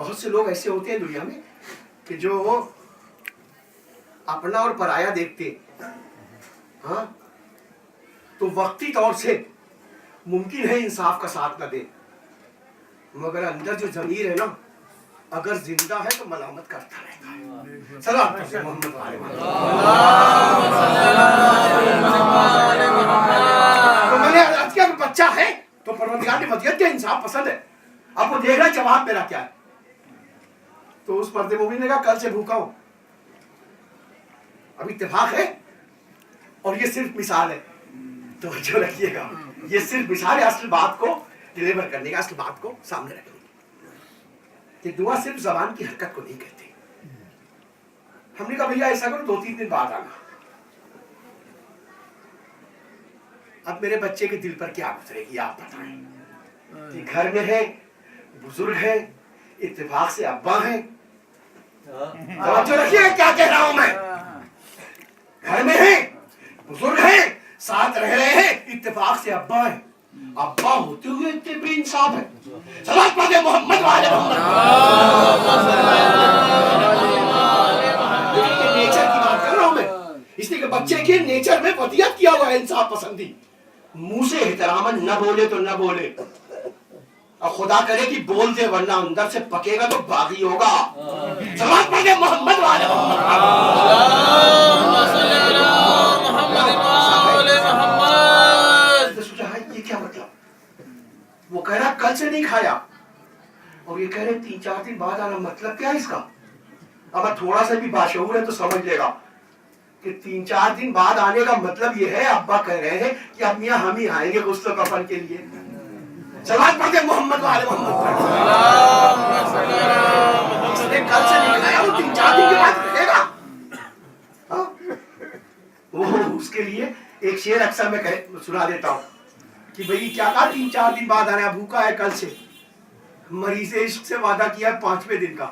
بہت سے لوگ ایسے ہوتے ہیں دنیا میں کہ جو اپنا اور پرایا دیکھتے ہاں تو وقتی طور سے ممکن ہے انصاف کا ساتھ نہ دے، مگر اندر جو ضمیر ہے نا اگر زندہ ہے تو ملامت کرتا رہتا ہے۔ صلوات پڑھیں محمد وعلى تو میں نے عرض کیا کہ بچہ ہے تو پروردگار نے وضعیت کے انصاف پسند ہے، اب وہ دیکھ رہا ہے جواب میرا کیا ہے۔ تو اس مرد مومن نے کہا کل سے بھوکا ہوں۔ اب اتفاق ہے اور یہ صرف مثال ہے، توجہ رکھیے گا، یہ صرف مثال ہے اصل بات کو ڈیلیور کرنے کا، اصل بات کو سامنے رکھنے کی، کہ دعا صرف زبان کی حرکت کو نہیں کہتے۔ ہم نے کہا بھیا ایسا کرو 2-3 دن بعد آنا۔ اب میرے بچے کے دل پر کیا گزرے گی آپ بتائیں کہ گھر میں ہے، بزرگ ہے، اتفاق سے ابا ہیں، توجہ رکھیے کیا کہہ رہا ہوں میں، گھر میں ہے، بزرگ ہیں، ساتھ رہ رہے ہیں، اتفاق سے ابا ہیں، ابا ہوتے ہوئے اتنے بے انصاف ہے۔ صلوات پڑھیں محمد وعلى محمد۔ نیچر کی بات کر رہا ہوں میں، اس لیے کہ بچے کے نیچر میں وضعیت کیا ہوا ہے انصاف پسندی، منہ سے احتراماً نہ بولے تو نہ بولے، اور خدا کرے کہ بول دے ورنہ اندر سے پکے گا تو باغی ہوگا۔ صلوات پڑھیں محمد وعلى یہ کیا مطلب؟ وہ کہہ رہا کل سے نہیں کھایا اور یہ کہہ رہے 3-4 دن بعد آنا، مطلب کیا ہے اس کا؟ اب تھوڑا سا بھی باشعور ہے تو سمجھ لے گا کہ 3-4 دن بعد آنے کا مطلب یہ ہے ابا کہہ رہے ہیں کہ اب میاں ہم ہی آئیں گے غسل و کفن کے لیے۔ صلوات پڑھیں محمد وعلى محمد۔ اس نے کل سے نہیں کھایا وہ 3-4 دن کے بعد رہے گا۔ وہ اس کے لیے ایک شعر اکثر میں سنا دیتا ہوں کہ بھئی کیا کہا 3-4 دن بعد آنا، بھوکا ہے کل سے، مریض عشق سے وعدہ کیا ہے 5ویں دن کا،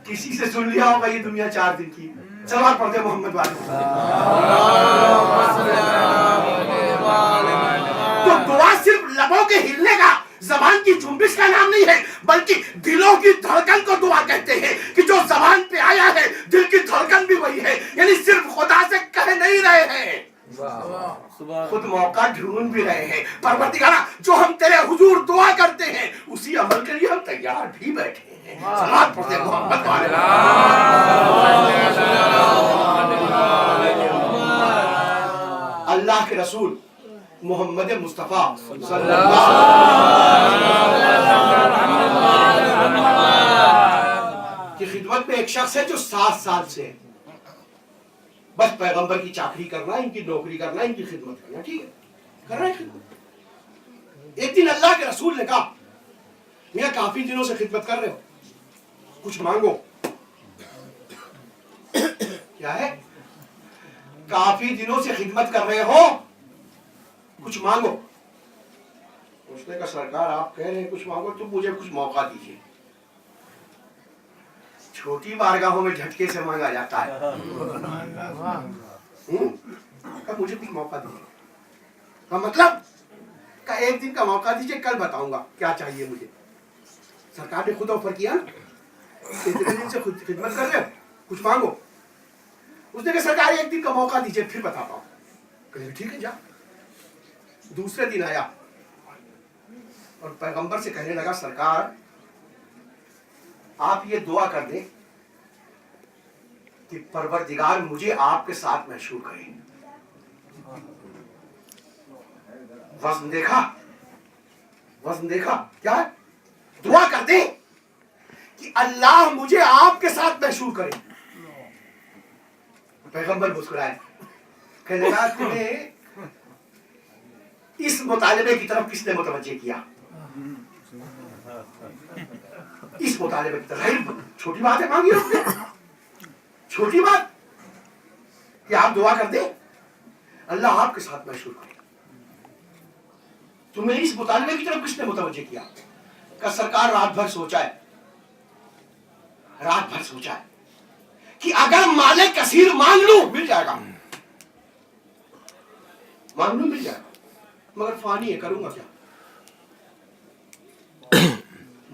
کسی سے سن لیا ہوگا یہ دنیا 4 دن کی۔ صلوات پڑھتے محمد والے۔ تو دعا صرف لبوں کے ہلنے کا، زبان کی جنبش کا نام نہیں ہے، بلکہ دلوں کی دھڑکن کو دعا کہتے ہیں، کہ جو زبان پہ آیا ہے دل کی دھڑکن بھی وہی ہے، یعنی صرف خدا سے کہہ نہیں رہے ہیں، خود موقع ڈھونڈ بھی رہے ہیں۔ پروردگارا جو ہم تیرے حضور دعا کرتے ہیں اسی عمل کے لیے ہم تیار بھی بیٹھے ہیں۔ صلوات پڑھتے محمد والے۔ اللہ کے رسول محمد مصطفیٰ صلی اللہ علیہ وسلم کی خدمت میں ایک شخص ہے جو 7 سال سے بس پیغمبر کی چاکری کرنا، ان کی نوکری کرنا، ان کی خدمت کرنا، ٹھیک ہے، کر رہے ہیں خدمت۔ ایک دن اللہ کے رسول نے کہا میاں کافی دنوں سے خدمت کر رہے ہو، کچھ مانگو۔ کیا ہے؟ کافی دنوں سے خدمت کر رہے ہو، کچھ مانگو۔ اس نے کہا سرکار آپ کہہ رہے ہیں کچھ مانگو تو مجھے کچھ موقع دیجیے۔ چھوٹی بارگاہوں میں جھٹکے سے مانگا جاتا ہے، مجھے کچھ موقع دیجیے کا مطلب کا 1 دن کا موقع دیجیے، کل بتاؤں گا کیا چاہیے مجھے۔ سرکار نے خود آفر کیا نا، اتنے دن سے خدمت کر رہے ہو کچھ مانگو۔ اس نے کہا سرکار 1 دن کا موقع دیجیے پھر بتاتا ہوں۔ کہ ٹھیک ہے جا۔ دوسرے دن آیا اور پیغمبر سے کہنے لگا سرکار آپ یہ دعا کر دیں کہ پروردگار مجھے آپ کے ساتھ محشور کرے۔ وزن دیکھا، وزن دیکھا کیا ہے؟ دعا کر دیں کہ اللہ مجھے آپ کے ساتھ محشور کرے۔ پیغمبر مسکرائے، کہنے لگا تمہیں اس مطالبے کی طرف کس نے متوجہ کیا؟ اس مطالبے کی طرف چھوٹی بات ہے مانگی آپ نے، چھوٹی بات کہ آپ دعا کر دیں اللہ آپ کے ساتھ محشور کرے۔ تمہیں اس مطالبے کی طرف کس نے متوجہ کیا؟ کہ سرکار رات بھر سوچا ہے، رات بھر سوچا ہے کہ اگر مال کثیر مانگ لوں مل جائے گا، مانگ لوں مل جائے گا، مگر فانی ہے کروں گا کیا؟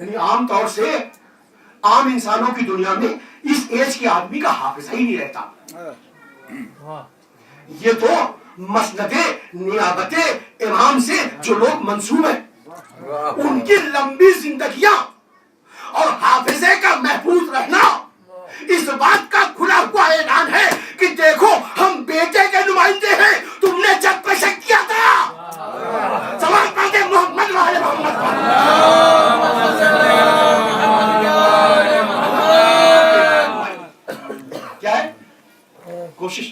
یعنی عام طور سے عام انسانوں کی دنیا میں اس ایج کے آدمی کا حافظہ ہی نہیں رہتا. یہ تو مسند نیابت امام سے جو لوگ منسوب ہیں ان کی لمبی زندگیاں اور حافظے کا محفوظ رہنا اس بات کا کھلا ہوا اعلان ہے کہ دیکھو ہم بیٹے کے نمائندے ہیں. تم نے جب پہ شک کیا تھا سوال پڑھتے محمد والے محمد کیا ہے کوشش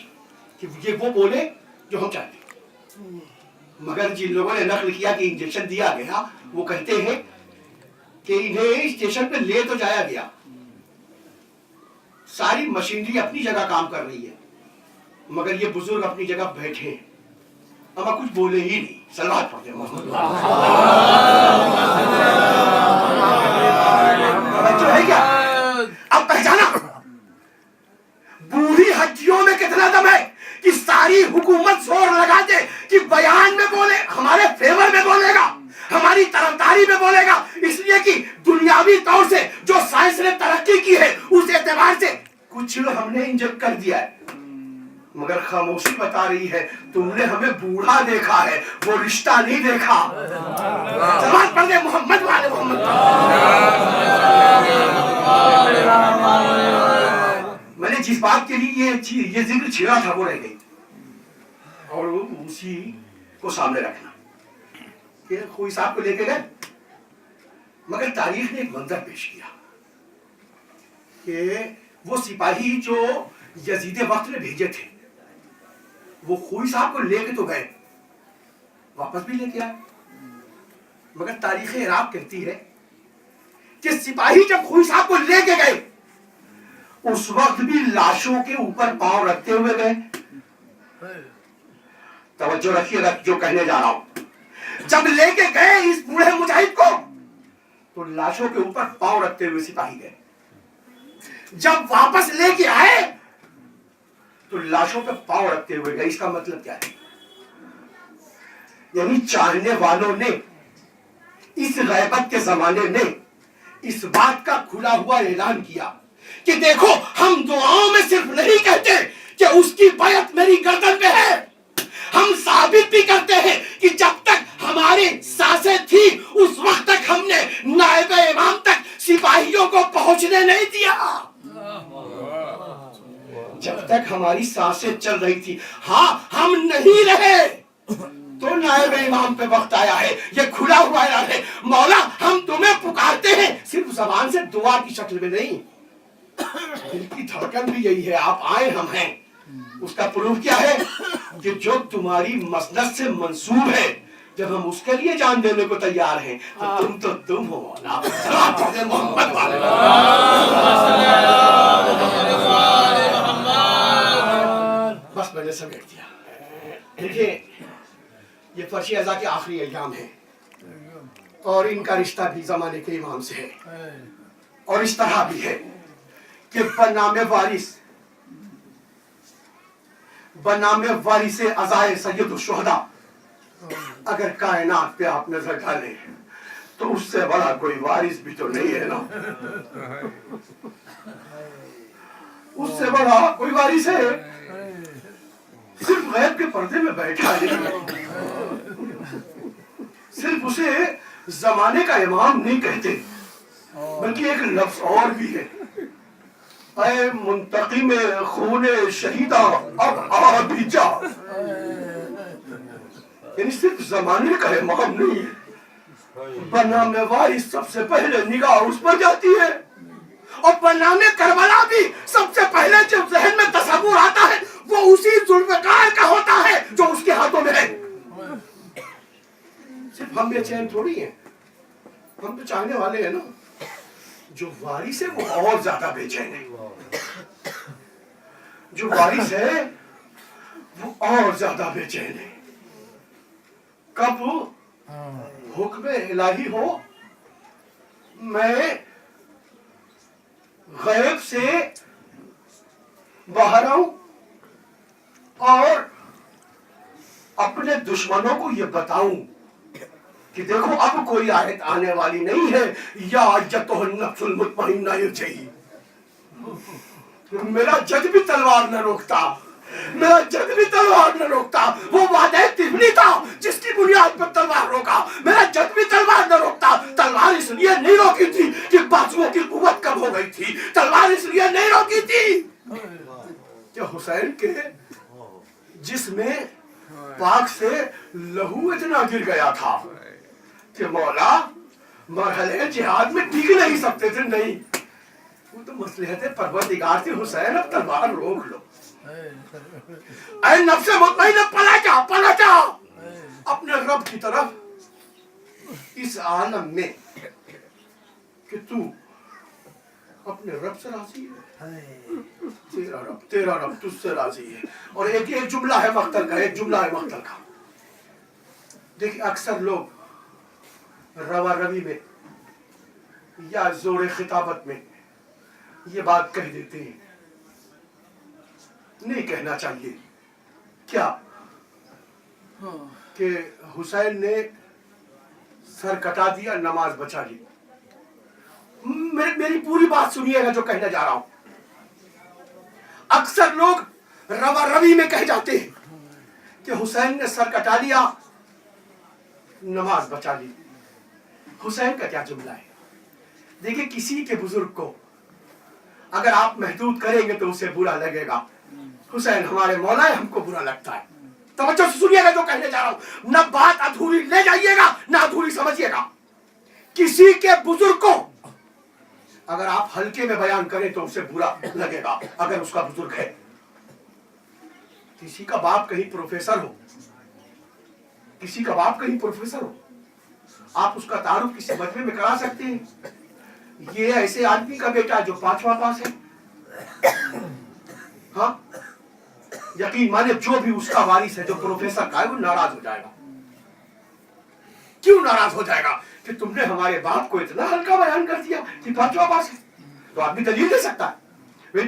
کہ یہ وہ بولے جو ہم چاہتے ہیں. مگر جن لوگوں نے نقل کیا کہ انجیکشن دیا گیا وہ کہتے ہیں کہ انہیں اسٹیشن پہ لے تو جایا گیا, ساری مشینری اپنی جگہ کام کر رہی ہے, مگر یہ بزرگ اپنی جگہ بیٹھے ہیں, اما کچھ بولے ہی نہیں. صلوات پڑھتے ہیں محمد جو ہے کیا اب پہچانا بوڑھی ہڈیوں میں کتنا دم ہے کہ ساری حکومت زور لگا دے کہ بیان میں بولے, ہمارے فیور میں بولے گا, ہماری طرفداری میں بولے گا, اس لیے کہ دنیاوی طور سے جو سائنس نے ترقی کی ہے اس اعتبار سے کچھ ہم نے انجیکٹ کر دیا ہے, مگر خاموشی بتا رہی ہے تم نے ہمیں بوڑھا دیکھا ہے, وہ رشتہ نہیں دیکھا. سوال پڑھ دے محمد والے محمد. میں نے جس بات کے لیے یہ ذکر چھیڑا تھا وہ رہ گئی, اور اسی کو سامنے رکھنا کہ کوئی صاحب کو لے کے گئے, مگر تاریخ نے ایک منظر پیش کیا کہ وہ سپاہی جو یزید وقت نے بھیجے تھے وہ خوئی صاحب کو لے کے تو گئے, واپس بھی لے کے آئے, مگر تاریخ عراق کہتی ہے کہ سپاہی جب خوئی صاحب کو لے کے گئے اس وقت بھی لاشوں کے اوپر پاؤں رکھتے ہوئے گئے. توجہ رکھیے گا جو کہنے جا رہا ہوں. جب لے کے گئے اس بوڑھے مجاہد کو تو لاشوں کے اوپر پاؤں رکھتے ہوئے سپاہی گئے, جب واپس لے کے آئے تو لاشوں پہ پاؤں رکھتے ہوئے گئے. اس کا مطلب کیا ہے؟ یعنی چاہنے والوں نے اس غیبت کے زمانے میں اس بات کا کھلا ہوا اعلان کیا کہ دیکھو ہم دعاؤں میں صرف نہیں کہتے کہ اس کی بیعت میری گردن پہ ہے, ہم ثابت بھی کرتے ہیں کہ جب تک ہماری سانسیں تھی اس وقت تک ہم نے نائب امام تک سپاہیوں کو پہنچنے نہیں دیا. جب تک ہماری سانسیں چل رہی تھی, ہاں ہم نہیں رہے تو نائب امام پہ وقت آیا ہے. یہ کھلا ہوا اعلان ہے, مولا ہم تمہیں پکارتے ہیں, صرف زبان سے دعا کی شکل میں نہیں, دل کی دھڑکن بھی یہی ہے, آپ آئے ہم ہیں. اس کا پروف کیا ہے کہ جو تمہاری مسند سے منسوب ہے جب ہم اس کے لیے جان دینے کو تیار ہیں تو تم ہو مولا. محمد والے بس میں نے سمیٹ دیا. دیکھیے یہ فرشی اعضاء کے آخری ایام ہیں اور ان کا رشتہ بھی زمانے کے امام سے ہے, اور اس طرح بھی ہے کہ بنام وارث عزائے سید الشہداء اگر کائنات پہ آپ نظر ڈالیں تو اس سے بڑا کوئی وارث بھی تو نہیں ہے نا. اس سے بڑا کوئی وارث ہے صرف غیب کے پردے میں بیٹھا ہے, صرف اسے زمانے کا امام نہیں کہتے بلکہ ایک لفظ اور بھی ہے, اے منتقم خون شہیدہ اب آ بھی جا. یعنی صرف زمانے کا امام نہیں ہے, بنام وارث سب سے پہلے نگاہ اس پر جاتی ہے, اور بنام کربلا بھی سب سے پہلے جو ذہن میں تصور آتا ہے وہ اسی ذوالفقار کا ہوتا ہے جو اس کے ہاتھوں میں ہے. صرف ہم بے چین تھوڑی ہیں, ہم تو چاہنے والے ہیں نا. جو وارث ہے وہ اور زیادہ بے چین ہے, جو وارث ہے وہ اور زیادہ بے چین ہے. کب حکم الہی ہو میں غیب سے باہر آؤں اور اپنے دشمنوں کو یہ بتاؤں کہ دیکھو اب کوئی آیت آنے والی نہیں ہے یا ایتھا النفس المطمئنہ ارجعی. میرا جد بھی تلوار نہ روکتا, میرا جد بھی تلوار نہ روکتا. وہ وعدہ طفلی تھا جس کی بنیاد پر تلوار روکا. میرا جد بھی تلوار نہ روکتا. تلوار اس لیے نہیں روکی تھی کہ بازوؤں کی قوت کم ہو گئی تھی. تلوار اس لیے نہیں روکی تھی کہ حسین کے جسم میں پاک سے لہو اتنا گر گیا تھا کہ مولا مرحلے جہاد میں ٹک نہیں سکتے تھے. نہیں, وہ تو مصلحت پروردگار تھی. حسین اب تلوار روک لو. اے نفس مطمئنہ پلا جا اپنے رب کی طرف اس عالم میں کہ تو اپنے رب سے راضی ہے. تیرا رب تجھ سے راضی ہے. اور ایک جملہ ہے مقتل کا, ایک جملہ ہے مقتل کا. دیکھیں اکثر لوگ روا روی میں یا زور خطابت میں یہ بات کہہ دیتے ہیں. نہیں کہنا چاہیے. کیا کہ حسین نے سر کٹا دیا, نماز بچا لی. میری پوری بات سنیے گا جو کہنے جا رہا ہوں. اکثر لوگ روا روی میں کہہ جاتے ہیں کہ حسین نے سر کٹا لیا, نماز بچا لی. حسین کا کیا جملہ ہے؟ دیکھیں کسی کے بزرگ کو اگر آپ محدود کریں گے تو اسے برا لگے گا. حسین ہمارے مولا ہے, ہم کو برا لگتا ہے. توجہ سے سنیے گا جو کہنے جا رہا ہوں. نہ بات ادھوری لے جائیے گا نہ ادھوری سمجھیے گا. کسی کے بزرگ کو اگر آپ ہلکے میں بیان کریں تو اسے برا لگے گا اگر اس کا بزرگ ہے. کسی کا باپ کہیں پروفیسر ہو, کسی کا باپ کہیں پروفیسر ہو, آپ اس کا تعارف کسی مجمع میں کرا سکتے ہیں. یہ ایسے آدمی کا بیٹا جو 5واں پاس ہے. ہاں, یقین مانے جو بھی اس کا وارث ہے جو پروفیسر کا ہے وہ ناراض ہو جائے گا. کیوں ناراض ہو جائے گا؟ کہ تم نے ہمارے باپ کو اتنا ہلکا بیان کر دیا کہ 5واں پاس ہے. تو آدمی دلیل دے سکتا ہے.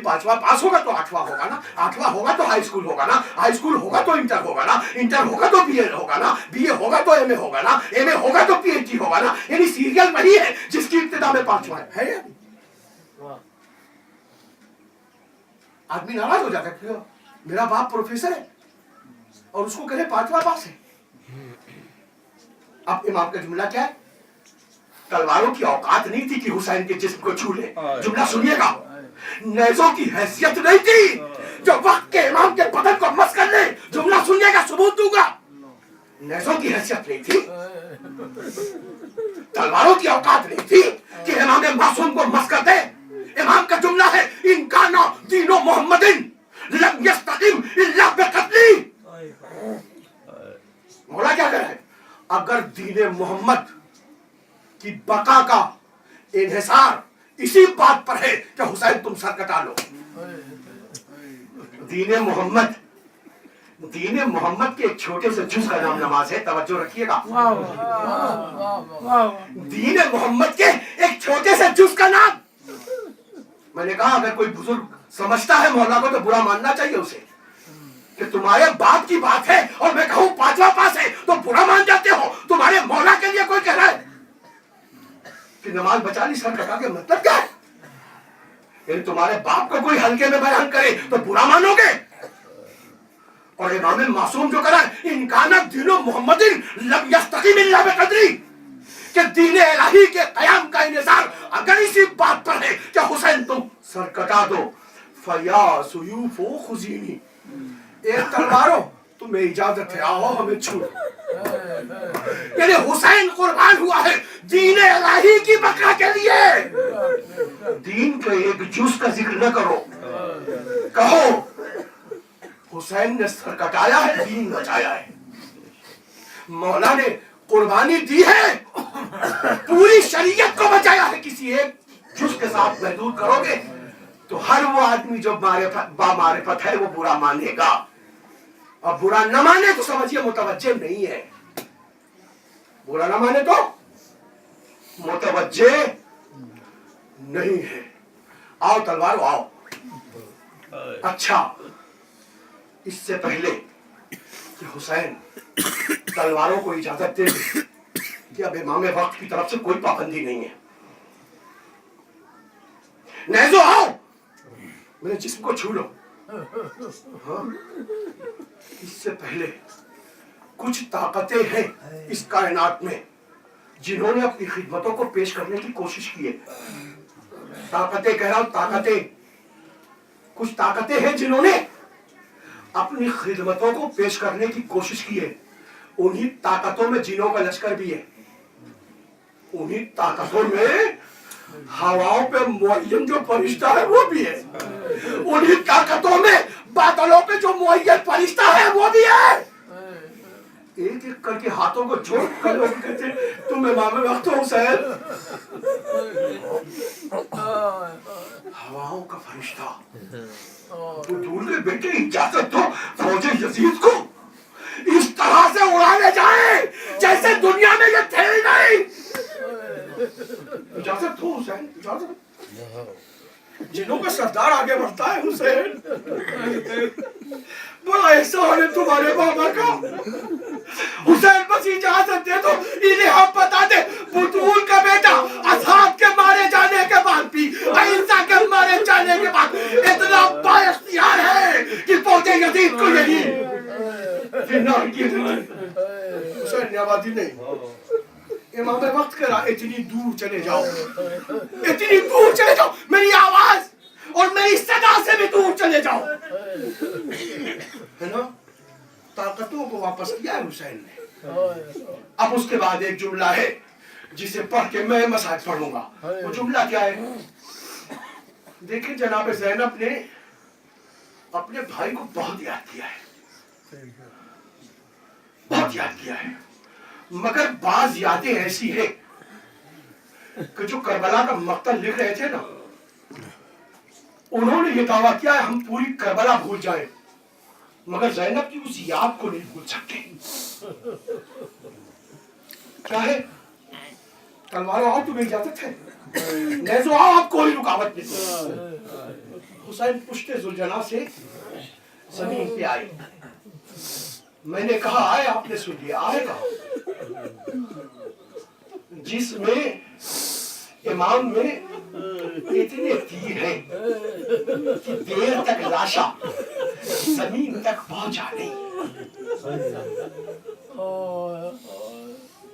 5واں پاس ہوگا تو 8واں ہوگا نا, 8واں ہوگا تو ہائی اسکول ہوگا نا, ہائی اسکول ہوگا تو انٹر ہوگا نا, انٹر ہوگا تو بی اے ہوگا نا, بی اے ہوگا تو ایم اے ہوگا نا, ایم اے ہوگا تو پی ایچ ڈی ہوگا نا. یعنی سیریل وہی ہے جس کی ابتدا میں 5واں ہے. آدمی ناراض ہو جاتا ہے. میرا باپ پروفیسر ہے اور اس کو کہے 5واں پاس ہے. اب امام کا جملہ کیا ہے؟ تلواروں کی اوقات نہیں تھی کہ حسین کے جسم کو چھو لے. جملہ سنیے گا. نیزوں کی حیثیت نہیں تھی جو وقت کے امام کے بدن کو مس کر لے. جملہ سنیے گا, ثبوت دوں گا. نیزوں کی حیثیت نہیں تھی, تلواروں کی اوقات نہیں تھی کہ امام معصوم کو مس کر دے. امام کا جملہ ہے ان کانا دین محمد لم یستقم الا بقتلی. مولا کیا کہہ رہا ہے؟ اگر دین محمد کی بقا کا انحصار اسی بات پر ہے کہ حسین تم سر کٹا لو. دین محمد کے ایک چھوٹے سے جز کا نام نماز ہے. توجہ رکھیے گا. دین محمد کے ایک چھوٹے سے جز کا نام. میں نے کہا اگر کوئی بزرگ سمجھتا ہے مولا کو تو برا ماننا چاہیے اسے کہ تمہارے باپ کی بات ہے اور میں کہوں 5واں پاس ہے تو برا مان جاتے ہو. تمہارے مولا کے لیے کوئی کہہ رہا ہے کہ نماز بچا لی, سر کٹا کے مطلب کیا ہے؟ یعنی تمہارے باپ کو کوئی ہلکے میں بیان کرے تو برا مانو گے. اور امام معصوم جو کرا ہے ان کانا دین محمد لم یستقم الا بقدری, کہ دین الہی کے قیام کا انحصار اگر اسی بات پر ہے کہ حسین تم سر کٹا دو. فیا سیوف خزینی, ایک تلواروں تمہیں اجازت ہے, آؤ ہمیں چھوڑ. یعنی حسین قربان ہوا ہے دین الہی کی بقا کے لیے. دین کے ایک جز کا ذکر نہ کرو, کہو حسین نے سر کٹایا ہے, دین بچایا ہے. مولا نے قربانی دی ہے, پوری شریعت کو بچایا ہے. کسی ایک جز کے ساتھ محدود کرو گے تو ہر وہ آدمی جو با معرفت ہے وہ برا مانے گا, اور برا نہ مانے تو سمجھیے متوجہ نہیں ہے. برا نہ مانے تو متوجہ نہیں ہے. آؤ تلوارو آؤ. اچھا, اس سے پہلے کہ حسین تلواروں کو اجازت دے کہ اب امام وقت کی طرف سے کوئی پابندی نہیں ہے. نیزو آؤ, میرے جسم کو چھو لو. ہاں, اس سے پہلے کچھ طاقتیں ہیں اس کائنات میں جنہوں نے اپنی خدمتوں کو پیش کرنے کی کوشش کی ہے. طاقتیں کہہ رہا ہوں, طاقتیں. کچھ طاقتیں ہیں جنہوں نے اپنی خدمتوں کو پیش کرنے کی کوشش کی ہے. انہی طاقتوں میں جنوں کا لشکر بھی ہے. انہی طاقتوں میں ہواؤں پہ معین جو فرشتہ ہے وہ بھی ہے. انہی طاقتوں میں بادلوں پہ جو معین فرشتہ ہے وہ بھی ہے. ایک ایک کر کے ہاتھوں کو جوڑ کر لوگ کہتے تم امام وقت ہو حسین. ہواؤں کا فرشتہ. تو دور کے بیٹے اجازت دو فوج یزید کو اس طرح سے اڑانے جائیں جیسے دنیا میں یہ تھے ہی نہیں. اجازت دو حسین, اجازت. جنوں کا سردار آگے بڑھتا ہے حسین. بڑا احسان ہے تمہارے بابا کا حسین. بس اجازت دے دو انہیں ہم بتا دیں بطول کا بیٹا اصحاب کے مارے جانے کے بعد بھی, عیسیٰ کے مارے جانے کے بعد اتنا با اختیار ہے کہ فوج یزید کو یہی حسین نے آبادی نہیں. امام وقت کرا اتنی دور چلے جاؤ, اتنی دور چلے جاؤ, میری آواز اور میری صدا سے بھی دور چلے جاؤ. ہے نا, طاقتوں کو واپس کیا ہے حسین نے. اب اس کے بعد ایک جملہ ہے جسے پڑھ کے میں مسائل پڑھوں گا. وہ جملہ کیا ہے؟ دیکھیں جناب زینب نے اپنے بھائی کو بہت یاد کیا ہے, بہت یاد کیا ہے, مگر بعض یادیں ایسی ہیں کہ جو کربلا کا مقتل لکھ رہے تھے نا, انہوں نے یہ دعویٰ کیا ہے ہم پوری کربلا بھول جائیں مگر زینب کی اس یاد کو نہیں بھول سکتے. کیا ہے؟ تلواروں آؤ, تمہیں اجازت ہے. نیزو آؤ, آپ کوئی رکاوٹ نہیں. حسین پشت ذوالجناح سے زمین پہ آئے. میں نے کہا آئے, آپ نے سن لیا. آئے کہا جس میں امام میں اتنے تیر ہیں کہ دیر تک لاشا زمین تک پہنچا نہیں.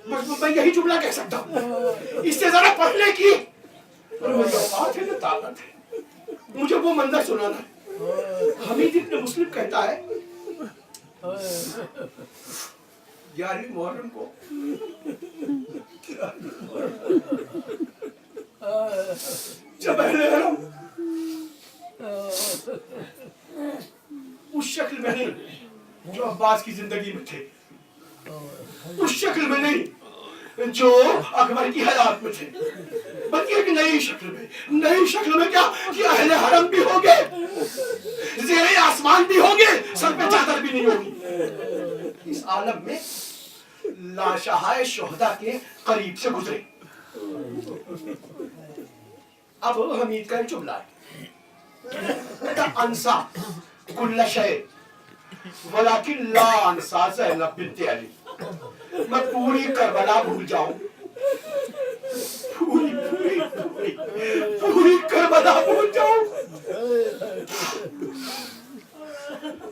بس میں یہی جملہ کہہ سکتا ہوں, اس سے ذرا پڑھنے کی بات ہے نا, طاقت ہے. مجھے وہ منظر سنانا ہے. حمید ابن مسلم کہتا ہے 11ویں محرم کو جب اہل حرم اس شکل میں نہیں جو عباس کی زندگی میں تھے, اس شکل میں نہیں جو اکبر کی حیات میں تھے, بلکہ ایک نئی شکل میں. نئی شکل میں کیا کہ اہل حرم بھی ہوں گے, زیر آسمان بھی ہوں گے, سر پہ چادر بھی نہیں ہوگی. اس عالم میں لاشہائے شہداء کے قریب سے گزرے. اب حمید کا جملہ ہے انسا کل شے ولیکن لا انسا زینب بنت علی. میں پوری کربلا بھول جاؤں, پوری کربلا بھول جاؤں.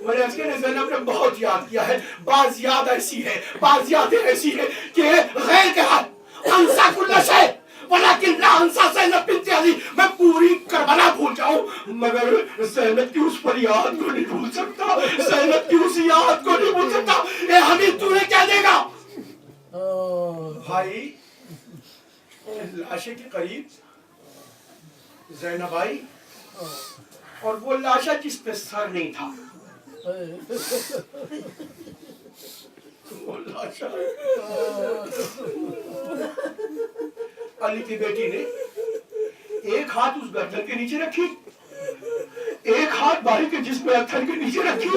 میں نے زینب نے بہت یاد کیا ہے. بعض یاد ایسی ہے, بعض یادیں ایسی ہے کہ غیر کے حد انسا کل شے ولیکن لا انسا زینب بنت علی. میں پوری کربلا بھول جاؤں مگر زینب کی اس فریاد کو نہیں بھول سکتا, زینب کی اس یاد کو نہیں بھول سکتا. اے حمید تو نے کیا دے گا؟ بھائی لاشے کے قریب زینب آئی اور وہ لاشا جس پہ سر نہیں تھا, وہ لاشا علی کی بیٹی نے ایک ہاتھ اس گردن کے نیچے رکھی, ایک ہاتھ بھائی کے جسم اتھر کے نیچے رکھی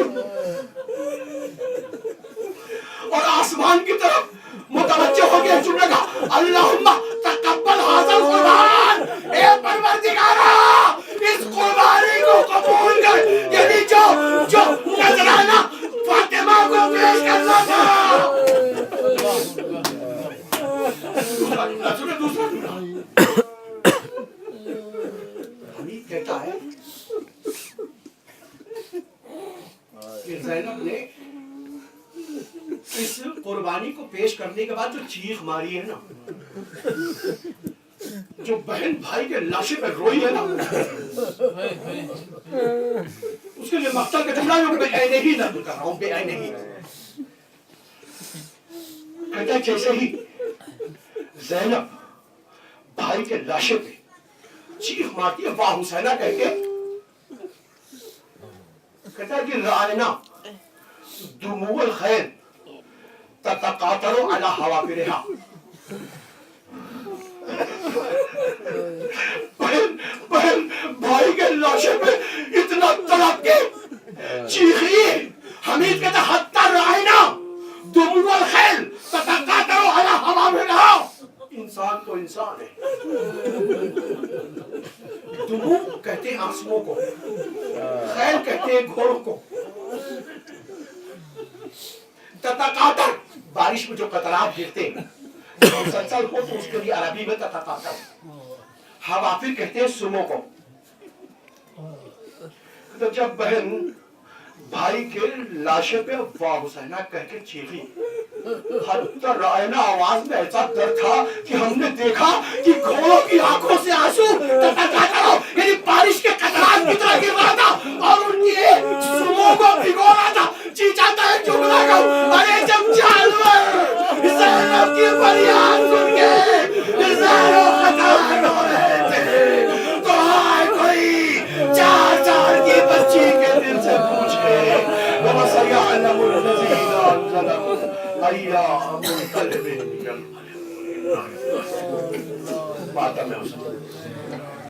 اور آسمان کی طرف متوجہ ہو گیا. جملہ کا اللہم تقبل ھذا القربان, اے پروردگارا اس قربانی کو قبول کر. یعنی جو نذرانہ فاطمہ کو پیش کرنا تھا کہ زینب نے اس قربانی کو پیش کرنے کے بعد جو چیخ ماری ہے نا، جو بہن بھائی کے لاشے پہ روئی ہے نا، اس کے لیے مقتل کا جملہ جو بے عینہ ہی نقل کر رہا ہوں، بے عینہ ہی کہتا ہے جیسے ہی زینب بھائی کے لاشے پہ چیخ مارتی ہے واہ حسینہ کہہ کے، کہتا ہے کہ رائنا دموع الخیل تتقاطر علی حوافرها، بہن بھائی کے لاشے پہ اتنا تڑپ کے چیخی، حمید کہتا ہے حتی رائنا دموع الخیل تتقاطر علی حوافرها، انسان تو انسان ہے، دموع کہتے ہیں آنسوؤں کو، خیل کہتے ہیں گھوڑوں کو، تتقاطر بارش میں جو قطرات گرتے ہیں مسلسل ہو تو اس کے لیے عربی میں تتقاطر، حوافر کہتے ہیں سموں کو۔ تو جب بہن بھائی کے لاشے پہ واہ حسینہ کہہ کے چیخی، حتی رائنا آواز میں ایسا در تھا کہ ہم نے دیکھا کہ گھوڑوں کی آنکھوں سے آنسو تتقاطر یعنی بارش کے قطرات کی طرح گر رہا تھا اور ان کی سموں کو بھگو رہا تھا۔ جی چاہتا ہے چکنا کہوں، ارے جب جانور زینب کی فریاد سن کے زینب خطا رو رہے تھے تو آئے کوئی 4 سال کی بچی کے دل سے پوچھے وَسَيَعْلَمُ الَّذِينَ ظَلَمُوا أَيَّ مُنقَلِبٍ يَنقَلِبُونَ۔ ماتم ہے اس